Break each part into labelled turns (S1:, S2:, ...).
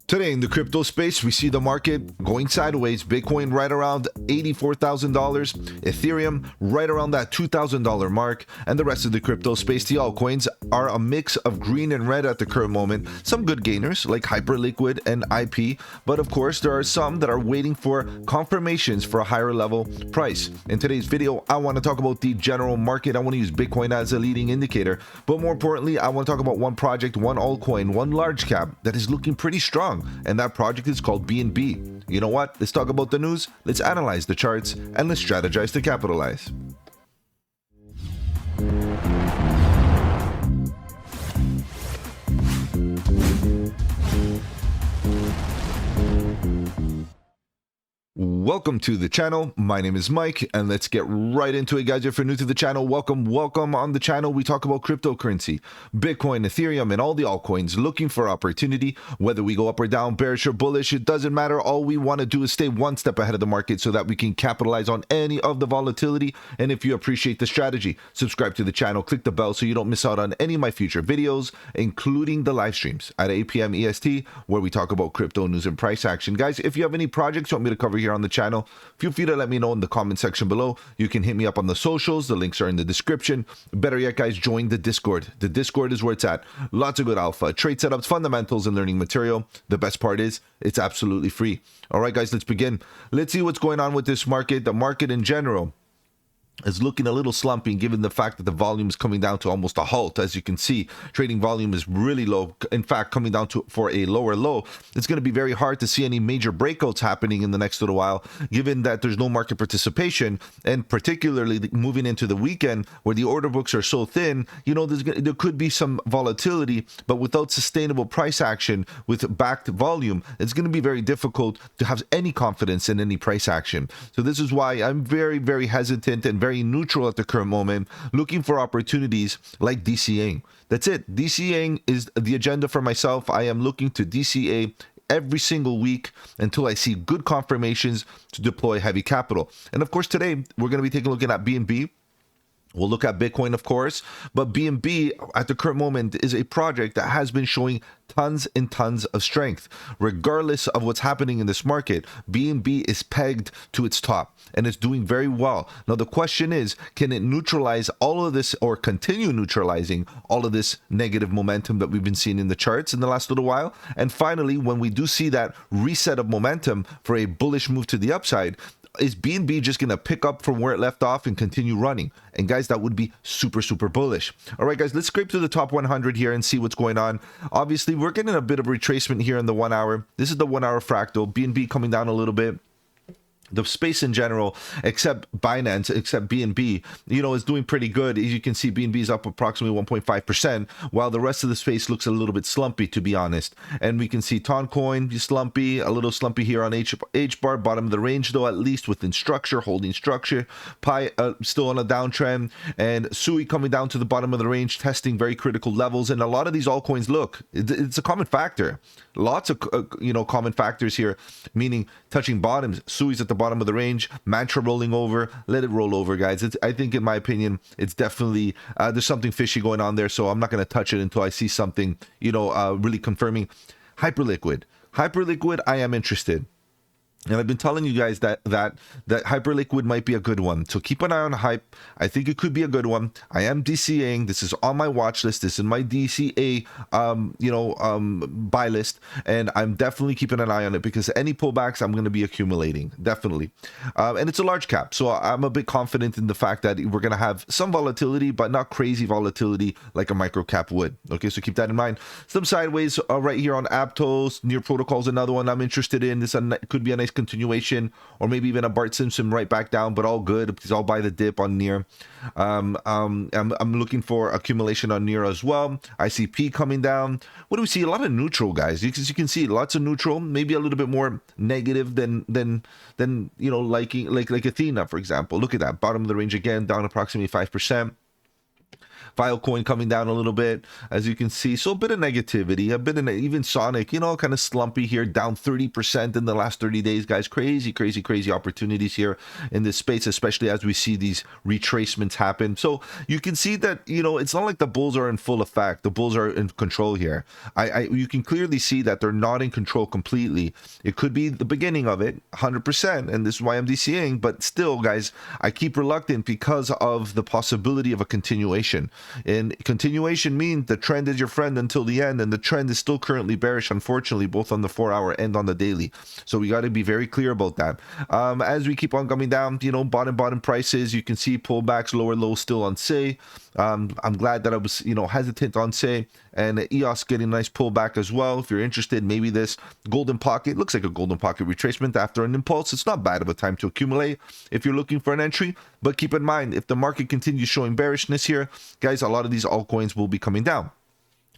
S1: Today in the crypto space, we see the market going sideways. Bitcoin right around $84,000, Ethereum right around that $2,000 mark, and the rest of the crypto space, the altcoins, are a mix of green and red at the current moment. Some good gainers like Hyperliquid and IP, but of course there are some that are waiting for confirmations for a higher level price. In today's video, I want to talk about the general market. I want to use Bitcoin as a leading indicator, but more importantly, I want to talk about one project, one altcoin, one large cap that is looking pretty strong. And that project is called BNB. You know what? Let's talk about the news, let's analyze the charts, and let's strategize to capitalize. Welcome to the channel. My name is Mike, and let's get right into it, guys. If you're new to the channel, welcome. On the channel, we talk about cryptocurrency, Bitcoin, Ethereum, and all the altcoins, looking for opportunity. Whether we go up or down, bearish or bullish, it doesn't matter. All we want to do is stay one step ahead of the market so that we can capitalize on any of the volatility. And if you appreciate the strategy, subscribe to the channel, click the bell so you don't miss out on any of my future videos, including the live streams at 8 p.m. EST, where we talk about crypto news and price action. Guys, if you have any projects you want me to cover here on the channel, feel free to let me know in the comment section below. You can hit me up on the socials. The links are in the description. Better yet, guys, join the Discord. The Discord is where it's at. Lots of good alpha, trade setups, fundamentals, and learning material. The best part is it's absolutely free. All right, guys, let's begin. Let's see what's going on with this market. The market in general is looking a little slumpy given the fact that the volume is coming down to almost a halt. As you can see, trading volume is really low. In fact, coming down to for a lower low. It's going to be very hard to see any major breakouts happening in the next little while, given that there's no market participation, and particularly moving into the weekend where the order books are so thin. You know, there could be some volatility, but without sustainable price action with backed volume, it's going to be very difficult to have any confidence in any price action. So this is why I'm very hesitant and very neutral at the current moment, looking for opportunities like DCAing. That's it. DCAing is the agenda for myself. I am looking to DCA every single week until I see good confirmations to deploy heavy capital. And of course, today we're going to be taking a look at BNB. We'll look at Bitcoin, of course, but BNB at the current moment is a project that has been showing tons and tons of strength. Regardless of what's happening in this market, BNB is pegged to its top and it's doing very well. Now, the question is, can it neutralize all of this or continue neutralizing all of this negative momentum that we've been seeing in the charts in the last little while? And finally, when we do see that reset of momentum for a bullish move to the upside, is BNB just going to pick up from where it left off and continue running? And guys, that would be super bullish. All right, guys, let's scrape to the top 100 here and see what's going on. Obviously, we're getting a bit of retracement here in the 1 hour. This is the 1 hour fractal. BNB coming down a little bit. The space in general, except Binance, except BNB, you know, is doing pretty good. As you can see, BNB is up approximately 1.5%, while the rest of the space looks a little bit slumpy, to be honest. And we can see Altcoin is slumpy, a little slumpy here on H bar, bottom of the range, though, at least within structure, holding structure. Pi still on a downtrend, and Sui coming down to the bottom of the range, testing very critical levels. And a lot of these altcoins, look, it's a common factor. Lots of common factors here, meaning touching bottoms. Sui's at the bottom of the range, Mantra rolling over. Let it roll over, guys. I think, in my opinion, it's definitely there's something fishy going on there, so I'm not going to touch it until I see something, really confirming. Hyperliquid, I am interested. And I've been telling you guys that Hyperliquid might be a good one. So keep an eye on Hype. I think it could be a good one. I am DCAing. This is on my watch list. This is my DCA, buy list. And I'm definitely keeping an eye on it because any pullbacks, I'm going to be accumulating. Definitely. And it's a large cap. So I'm a bit confident in the fact that we're going to have some volatility, but not crazy volatility like a micro cap would. Okay, so keep that in mind. Some sideways right here on Aptos. Near Protocol's another one I'm interested in. This could be a nice continuation, or maybe even a Bart Simpson right back down, but all good because I'll buy the dip on near. I'm looking for accumulation on near as well. ICP coming down. What do we see? A lot of neutral, guys. As you can see, lots of neutral, maybe a little bit more negative than like Athena, for example. Look at that, bottom of the range again, down approximately 5%. Filecoin coming down a little bit, as you can see. So a bit of negativity, a bit of even Sonic, you know, kind of slumpy here, down 30% in the last 30 days, guys. Crazy, crazy, crazy opportunities here in this space, especially as we see these retracements happen. So you can see that, you know, it's not like the bulls are in full effect. The bulls are in control here. You can clearly see that they're not in control completely. It could be the beginning of it, 100%, and this is why I'm DCing, but still, guys, I keep reluctant because of the possibility of a continuation. And continuation means the trend is your friend until the end, and the trend is still currently bearish, unfortunately, both on the 4-hour and on the daily. So we got to be very clear about that. As we keep on coming down, you know, bottom prices, you can see pullbacks, lower lows still on say. I'm glad that I was, you know, hesitant on say, and EOS getting a nice pullback as well. If you're interested, maybe this golden pocket looks like a golden pocket retracement after an impulse. It's not bad of a time to accumulate if you're looking for an entry, but keep in mind, if the market continues showing bearishness here, guys, a lot of these altcoins will be coming down.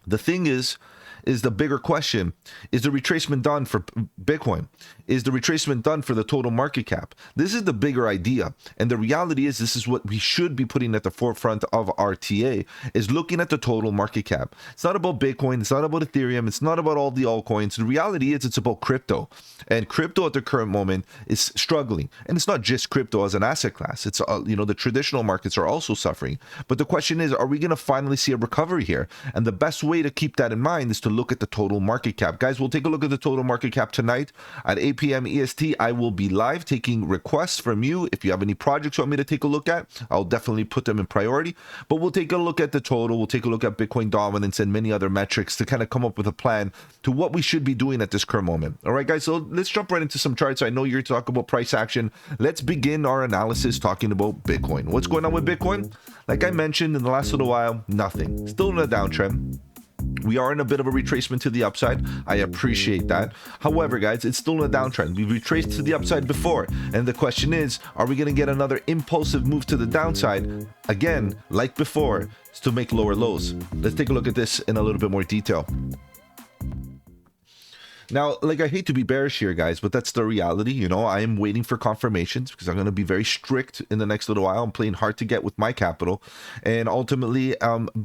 S1: The thing is the bigger question: is the retracement done for Bitcoin? Is the retracement done for the total market cap? This is the bigger idea, and the reality is this is what we should be putting at the forefront of RTA, is looking at the total market cap. It's not about Bitcoin, it's not about Ethereum, it's not about all the altcoins. The reality is it's about crypto, and crypto at the current moment is struggling. And it's not just crypto as an asset class, it's you know, the traditional markets are also suffering. But the question is, are we going to finally see a recovery here? And the best way to keep that in mind is to look at the total market cap. Guys, we'll take a look at the total market cap tonight at 8 p.m. EST. I will be live taking requests from you. If you have any projects you want me to take a look at, I'll definitely put them in priority. But we'll take a look at the total. We'll take a look at Bitcoin dominance and many other metrics to kind of come up with a plan to what we should be doing at this current moment. All right, guys, so let's jump right into some charts. I know you're talking about price action. Let's begin our analysis talking about Bitcoin. What's going on with Bitcoin? Like I mentioned in the last little while, nothing. Still in a downtrend. We are in a bit of a retracement to the upside. I appreciate that. However, guys, it's still in a downtrend. We've retraced to the upside before. And the question is, are we going to get another impulsive move to the downside? Again, like before, to make lower lows. Let's take a look at this in a little bit more detail. Now, like, I hate to be bearish here, guys, but that's the reality. You know, I am waiting for confirmations because I'm going to be very strict in the next little while. I'm playing hard to get with my capital. And ultimately,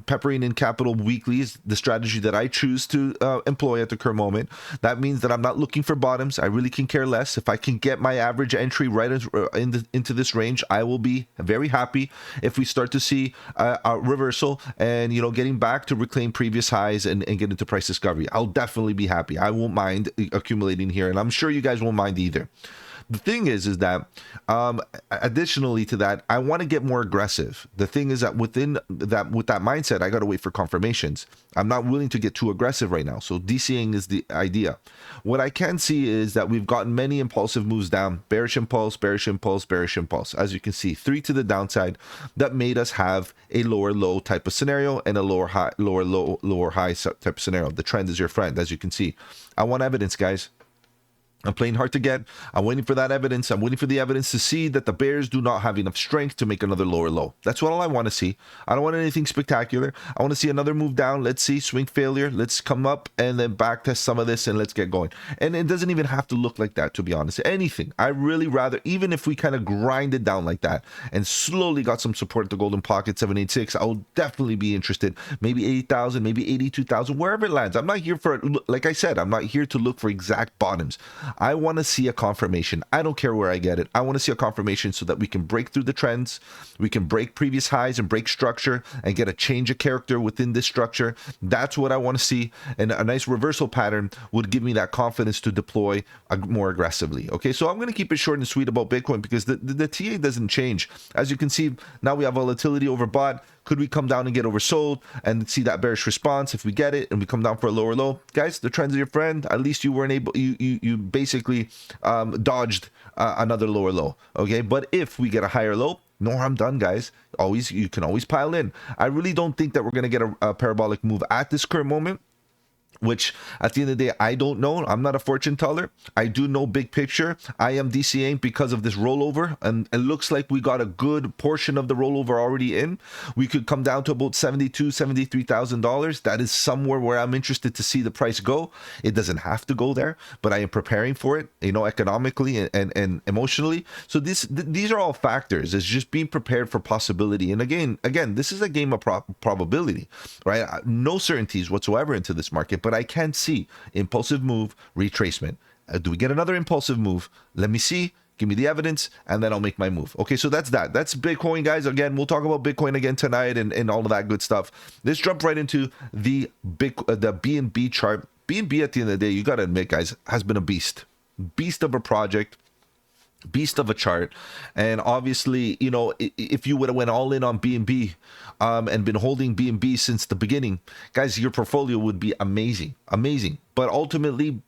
S1: peppering in capital weekly is the strategy that I choose to employ at the current moment. That means that I'm not looking for bottoms. I really can care less. If I can get my average entry right into this range, I will be very happy. If we start to see a reversal and, you know, getting back to reclaim previous highs and get into price discovery, I'll definitely be happy. I won't mind accumulating here, and I'm sure you guys won't mind either. The thing is that additionally to that, I want to get more aggressive. The thing is that with that mindset, I got to wait for confirmations. I'm not willing to get too aggressive right now. So DCing is the idea. What I can see is that we've gotten many impulsive moves down, bearish impulse, bearish impulse, bearish impulse. As you can see, 3 to the downside that made us have a lower low type of scenario and a lower high, lower low, lower high type of scenario. The trend is your friend, as you can see. I want evidence, guys. I'm playing hard to get. I'm waiting for that evidence. I'm waiting for the evidence to see that the bears do not have enough strength to make another lower low. That's what all I want to see. I don't want anything spectacular. I want to see another move down. Let's see, swing failure. Let's come up and then back test some of this and let's get going. And it doesn't even have to look like that, to be honest. Anything. I really rather, even if we kind of grind it down like that and slowly got some support at the golden pocket 786, I will definitely be interested. Maybe 80,000, maybe 82,000, wherever it lands. I'm not here for, like I said, I'm not here to look for exact bottoms. I want to see a confirmation. I don't care where I get it. I want to see a confirmation so that we can break through the trends. We can break previous highs and break structure and get a change of character within this structure. That's what I want to see. And a nice reversal pattern would give me that confidence to deploy more aggressively. Okay, so I'm going to keep it short and sweet about Bitcoin because the TA doesn't change. As you can see, now we have volatility overbought. Could we come down and get oversold and see that bearish response? If we get it and we come down for a lower low, guys, the trends are your friend. At least you weren't able, you basically dodged another lower low. Okay, but if we get a higher low, no harm done, guys. You can always pile in. I really don't think that we're gonna get a parabolic move at this current moment. which at the end of the day, I don't know. I'm not a fortune teller. I do know big picture. I am DCAing because of this rollover, and it looks like we got a good portion of the rollover already in. We could come down to about $73,000. That is somewhere where I'm interested to see the price go. It doesn't have to go there, but I am preparing for it, you know, economically and emotionally. So these are all factors. It's just being prepared for possibility. And again, this is a game of probability, right? No certainties whatsoever into this market, but I can see impulsive move, retracement. Do we get another impulsive move? Let me see. Give me the evidence, and then I'll make my move. Okay, so that's that. That's Bitcoin, guys. Again, we'll talk about Bitcoin again tonight and all of that good stuff. Let's jump right into the BNB chart. BNB, at the end of the day, you got to admit, guys, has been a beast of a project, beast of a chart. And obviously, you know, if you would have went all in on BNB and been holding BNB since the beginning, guys, your portfolio would be amazing. But ultimately,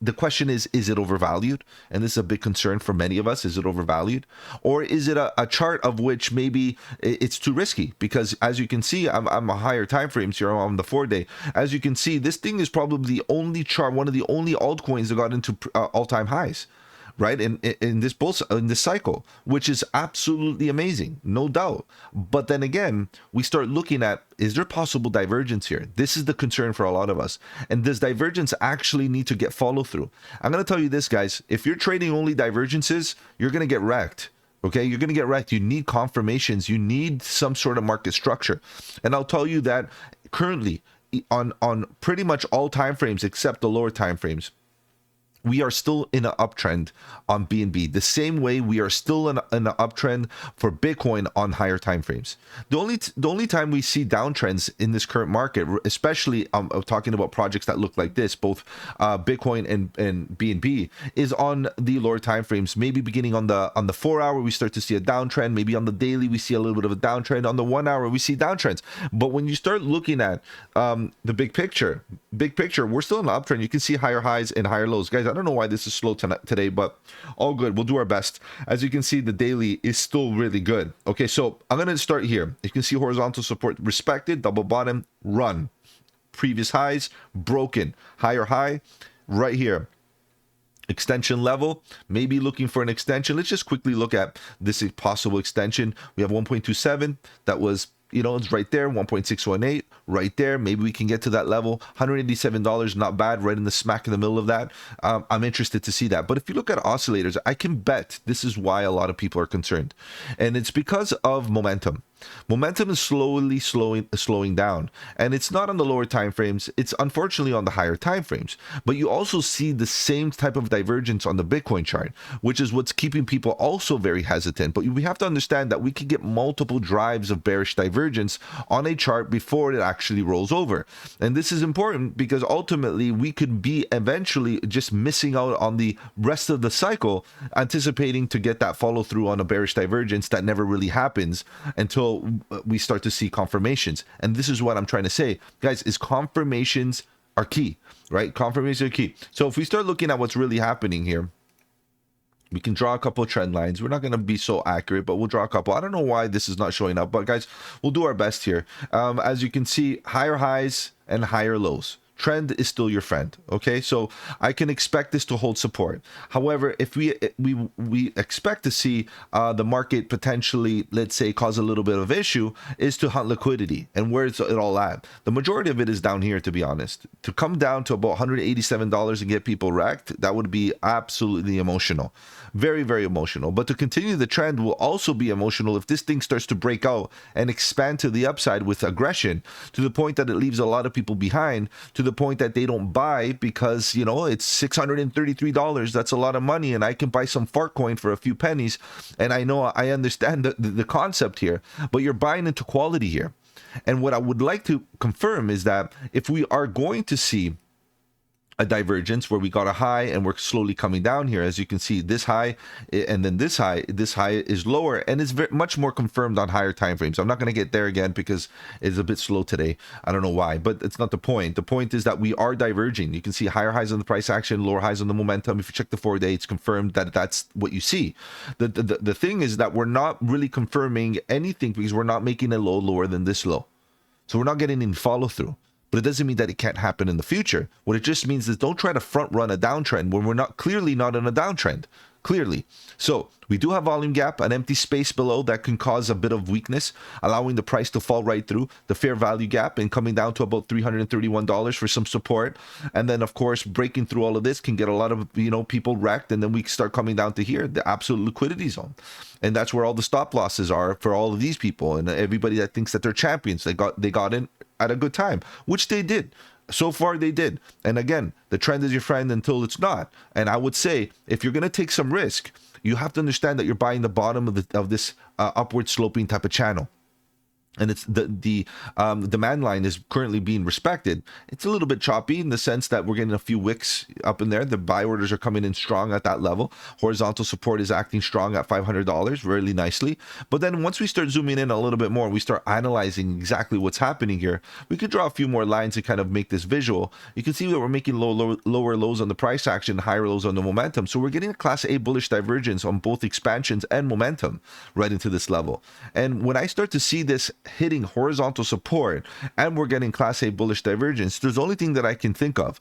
S1: the question is it overvalued? And this is a big concern for many of us. Is it overvalued? Or is it a chart of which maybe it's too risky? Because as you can see, I'm a higher time frames here on the 4-day. As you can see, this thing is probably the only chart, one of the only altcoins that got into all-time highs, right? In this cycle, which is absolutely amazing, no doubt. But then again, we start looking at, is there possible divergence here? This is the concern for a lot of us. And does divergence actually need to get follow through? I'm going to tell you this, guys. If you're trading only divergences, you're going to get wrecked. Okay, you're going to get wrecked. You need confirmations. You need some sort of market structure. And I'll tell you that currently on pretty much all time frames except the lower time frames, we are still in an uptrend on BNB, the same way we are still in an uptrend for Bitcoin on higher time frames. The only time we see downtrends in this current market, especially talking about projects that look like this, both Bitcoin and BNB, is on the lower time frames. Maybe beginning on the 4-hour, we start to see a downtrend. Maybe on the daily, we see a little bit of a downtrend. On the 1-hour, we see downtrends. But when you start looking at the big picture, we're still in an uptrend. You can see higher highs and higher lows, guys. I don't know why this is slow today, but all good. We'll do our best. As you can see, the daily is still really good. Okay, so I'm going to start here. You can see horizontal support respected, double bottom, run. Previous highs, broken. Higher high, right here. Extension level, maybe looking for an extension. Let's just quickly look at this possible extension. We have 1.27. That was, you know, it's right there. 1.618 right there. Maybe we can get to that level. $187, not bad, right in the smack in the middle of that. I'm interested to see that. But if you look at oscillators, I can bet this is why a lot of people are concerned. And it's because of momentum. Momentum is slowly slowing down, and it's not on the lower time frames. It's unfortunately on the higher time frames. But you also see the same type of divergence on the Bitcoin chart, which is what's keeping people also very hesitant. But we have to understand that we can get multiple drives of bearish divergence on a chart before it actually rolls over. And this is important because ultimately we could be eventually just missing out on the rest of the cycle, anticipating to get that follow through on a bearish divergence that never really happens until we start to see confirmations. And this is what I'm trying to say, guys, is confirmations are key, right? Confirmations are key. So if we start looking at what's really happening here, we can draw a couple of trend lines. We're not going to be so accurate, but we'll draw a couple. I don't know why this is not showing up, but guys, we'll do our best here. As you can see, higher highs and higher lows. Trend is still your friend. Okay, so I can expect this to hold support. However, if we expect to see the market potentially, let's say, cause a little bit of issue, is to hunt liquidity. And where is it all at? The majority of it is down here, to be honest. To come down to about $187 and get people wrecked, that would be absolutely emotional. Very, very emotional. But to continue the trend will also be emotional if this thing starts to break out and expand to the upside with aggression, to the point that it leaves a lot of people behind, to the point that they don't buy because, you know, it's $633. That's a lot of money, and I can buy some fart coin for a few pennies. And I know I understand the concept here, but you're buying into quality here. And what I would like to confirm is that if we are going to see a divergence where we got a high and we're slowly coming down here, as you can see, this high and then this high is lower and is very much more confirmed on higher time frames. I'm not going to get there again because it's a bit slow today. I don't know why, but it's not the point. The point is that we are diverging. You can see higher highs on the price action, lower highs on the momentum. If you check the 4-day, it's confirmed that that's what you see. The thing is that we're not really confirming anything because we're not making a low lower than this low. So we're not getting any follow through. but it doesn't mean that it can't happen in the future. What it just means is don't try to front run a downtrend when we're clearly not in a downtrend. Clearly. So we do have volume gap, an empty space below that can cause a bit of weakness, allowing the price to fall right through the fair value gap and coming down to about $331 for some support. And then, of course, breaking through all of this can get a lot of, people wrecked. And then we start coming down to here, the absolute liquidity zone. And that's where all the stop losses are for all of these people and everybody that thinks that they're champions. They got in at a good time, which they did. So far, they did. And again, the trend is your friend until it's not. And I would say, if you're going to take some risk, you have to understand that you're buying the bottom of this upward sloping type of channel. And it's the demand line is currently being respected. It's a little bit choppy in the sense that we're getting a few wicks up in there. The buy orders are coming in strong at that level. Horizontal support is acting strong at $500 really nicely. But then once we start zooming in a little bit more, we start analyzing exactly what's happening here. We could draw a few more lines to kind of make this visual. You can see that we're making lower lows on the price action, higher lows on the momentum. So we're getting a class A bullish divergence on both expansions and momentum right into this level. And when I start to see this hitting horizontal support and we're getting class A bullish divergence, there's the only thing that I can think of.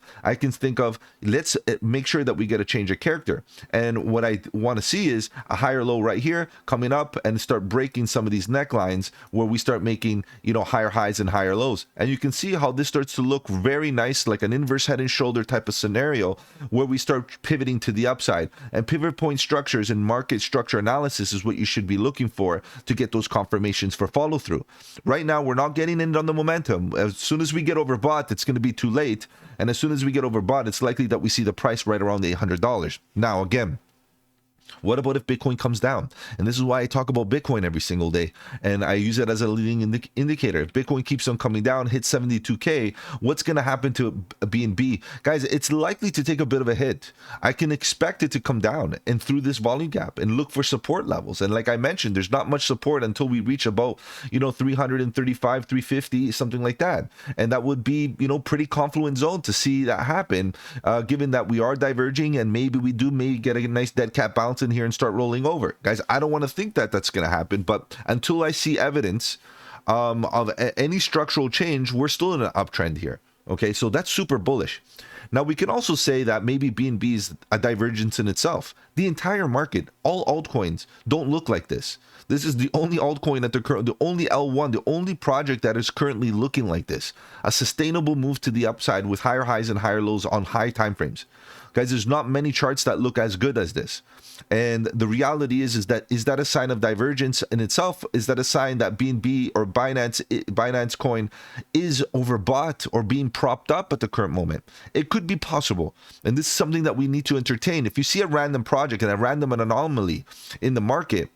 S1: Let's make sure that we get a change of character. And what I want to see is a higher low right here coming up and start breaking some of these necklines where we start making, higher highs and higher lows. And you can see how this starts to look very nice, like an inverse head and shoulder type of scenario where we start pivoting to the upside. And pivot point structures and market structure analysis is what you should be looking for to get those confirmations for follow through. Right now, we're not getting in on the momentum. As soon as we get overbought, it's going to be too late. And as soon as we get overbought, it's likely that we see the price right around the $800. Now, again, what about if Bitcoin comes down? And this is why I talk about Bitcoin every single day. And I use it as a leading indicator. If Bitcoin keeps on coming down, hits 72K, what's going to happen to BNB? Guys, it's likely to take a bit of a hit. I can expect it to come down and through this volume gap and look for support levels. And like I mentioned, there's not much support until we reach about, 335, 350, something like that. And that would be, pretty confluent zone to see that happen, given that we are diverging and maybe we may get a nice dead cat bounce in here and start rolling over. Guys, I don't want to think that that's going to happen, but until I see evidence of any structural change, we're still in an uptrend here. Okay, so that's super bullish. Now, we can also say that maybe BNB is a divergence in itself. The entire market, all altcoins don't look like this. This is the only altcoin that the only L1, the only project that is currently looking like this. A sustainable move to the upside with higher highs and higher lows on high time frames. Guys, there's not many charts that look as good as this. And the reality is that a sign of divergence in itself? Is that a sign that BNB or Binance coin is overbought or being propped up at the current moment? It could be possible. And this is something that we need to entertain. If you see a random project and a random anomaly in the market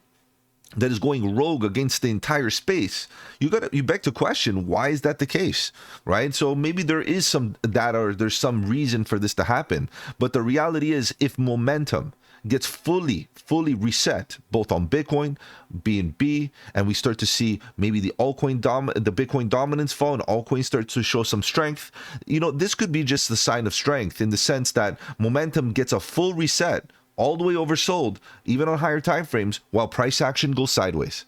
S1: that is going rogue against the entire space, you beg to question, why is that the case, right? So maybe there is some data or there's some reason for this to happen. But the reality is, if momentum gets fully reset, both on Bitcoin, BNB, and we start to see maybe the Bitcoin dominance fall and altcoin starts to show some strength, this could be just the sign of strength in the sense that momentum gets a full reset, all the way oversold, even on higher time frames, while price action goes sideways.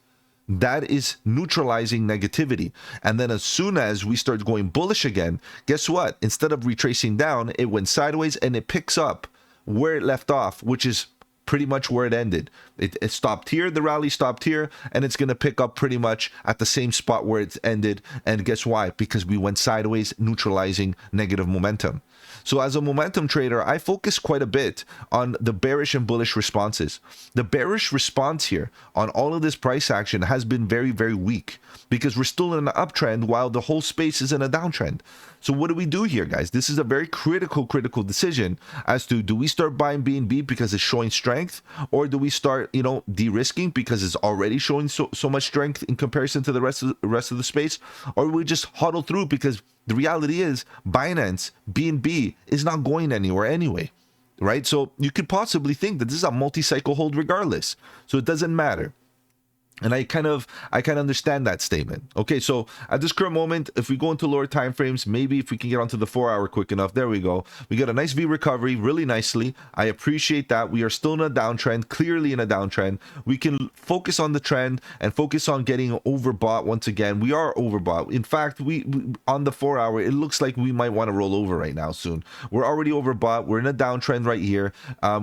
S1: That is neutralizing negativity. And then as soon as we start going bullish again, guess what? Instead of retracing down, it went sideways and it picks up where it left off, which is pretty much where it ended. It stopped here, the rally stopped here, and it's going to pick up pretty much at the same spot where it ended. And guess why? Because we went sideways, neutralizing negative momentum. So as a momentum trader, I focus quite a bit on the bearish and bullish responses. The bearish response here on all of this price action has been very, very weak because we're still in an uptrend while the whole space is in a downtrend. So what do we do here, guys? This is a very critical decision as to, do we start buying BNB because it's showing strength, or do we start, de-risking because it's already showing so much strength in comparison to the rest of the space, or we just huddle through because the reality is Binance, BNB is not going anywhere anyway, right? So you could possibly think that this is a multi-cycle hold regardless. So it doesn't matter. And I kind of understand that statement. Okay, so at this current moment, if we go into lower time frames, maybe if we can get onto the 4-hour quick enough, there we go. We got a nice V recovery really nicely. I appreciate that. We are still in a downtrend, clearly in a downtrend. We can focus on the trend and focus on getting overbought once again. We are overbought. In fact, we on the 4-hour, it looks like we might want to roll over right now soon. We're already overbought. We're in a downtrend right here.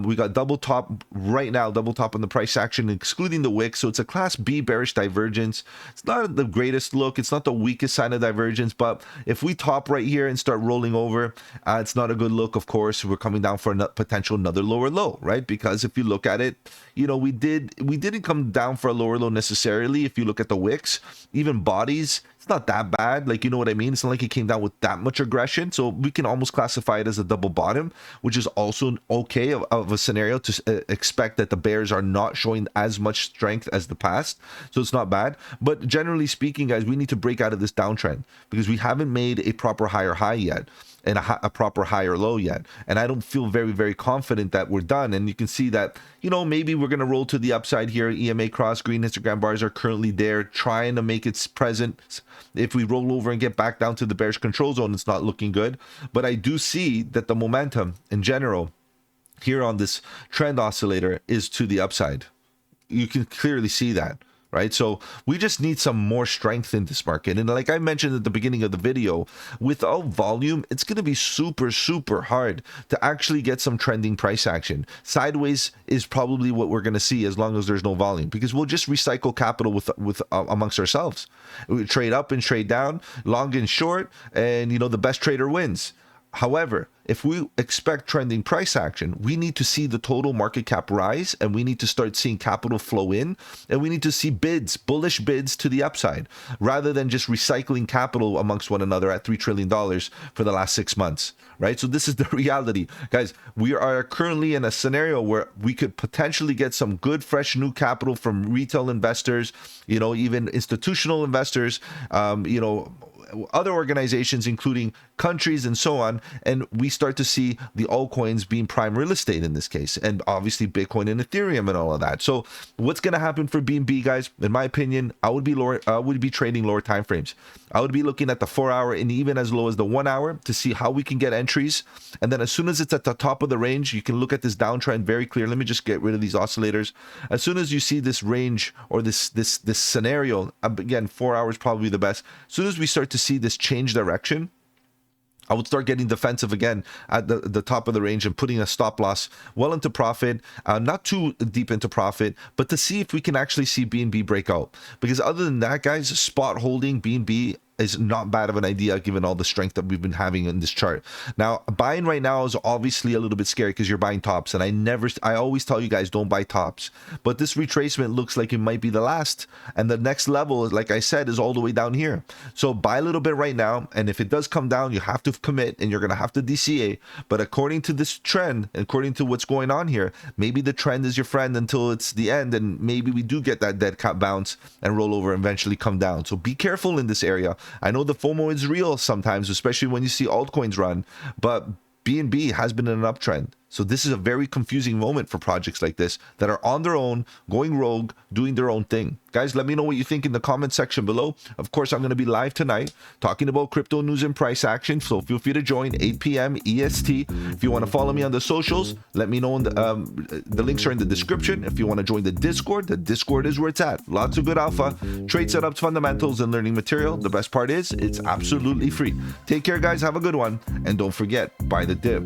S1: We got double top right now, double top on the price action, excluding the wick. So it's a class B bearish divergence. It's not the greatest look. It's not the weakest sign of divergence, but if we top right here and start rolling over, it's not a good look. Of course, we're coming down for a potential another lower low, right? Because if you look at it, you know, we didn't come down for a lower low necessarily. If you look at the wicks, even bodies, it's not that bad. Like, you know what I mean? It's not like it came down with that much aggression. So we can almost classify it as a double bottom, which is also okay of a scenario to expect that the bears are not showing as much strength as the past. So it's not bad. But generally speaking, guys, we need to break out of this downtrend because we haven't made a proper higher high yet and a proper higher low yet. And I don't feel very, very confident that we're done. And you can see that, you know, maybe we're going to roll to the upside here. EMA cross, green histogram bars are currently there, trying to make its presence. If we roll over and get back down to the bearish control zone, it's not looking good. But I do see that the momentum in general here on this trend oscillator is to the upside. You can clearly see that. Right, so we just need some more strength in this market. And like I mentioned at the beginning of the video, without volume, it's going to be super hard to actually get some trending price action. Sideways is probably what we're going to see as long as there's no volume, because we'll just recycle capital with amongst ourselves. We trade up and trade down, long and short, and you know, the best trader wins. However, if we expect trending price action, we need to see the total market cap rise, and we need to start seeing capital flow in, and we need to see bids, bullish bids to the upside, rather than just recycling capital amongst one another at $3 trillion for the last 6 months, right? So this is the reality. Guys, we are currently in a scenario where we could potentially get some good, fresh, new capital from retail investors, you know, even institutional investors, you know, other organizations, including countries and so on, and we start to see the altcoins being prime real estate in this case, and obviously Bitcoin and Ethereum and all of that. So what's going to happen for BNB, guys? In my opinion, I would be trading lower time frames. I would be looking at the 4-hour and even as low as the 1-hour to see how we can get entries. And then as soon as it's at the top of the range, you can look at this downtrend very clear. Let me just get rid of these oscillators. As soon as you see this range or this scenario, again, 4 hours probably the best. As soon as we start to see this change direction, I would start getting defensive again at the top of the range and putting a stop loss well into profit, not too deep into profit, but to see if we can actually see BNB break out. Because other than that, guys, spot holding BNB is not bad of an idea given all the strength that we've been having in this chart. Now, buying right now is obviously a little bit scary because you're buying tops, and I always tell you guys, don't buy tops. But this retracement looks like it might be the last, and the next level, like I said, is all the way down here. So buy a little bit right now, and if it does come down, you have to commit, and you're going to have to DCA. But according to this trend, according to what's going on here, maybe the trend is your friend until it's the end, and maybe we do get that dead cat bounce and roll over and eventually come down. So be careful in this area. I know the FOMO is real sometimes, especially when you see altcoins run, but BNB has been in an uptrend. So this is a very confusing moment for projects like this that are on their own, going rogue, doing their own thing. Guys, let me know what you think in the comment section below. Of course, I'm going to be live tonight talking about crypto news and price action. So feel free to join 8 p.m. EST. If you want to follow me on the socials, let me know. The links are in the description. If you want to join the Discord is where it's at. Lots of good alpha, trade setups, fundamentals, and learning material. The best part is it's absolutely free. Take care, guys. Have a good one. And don't forget, buy the dip.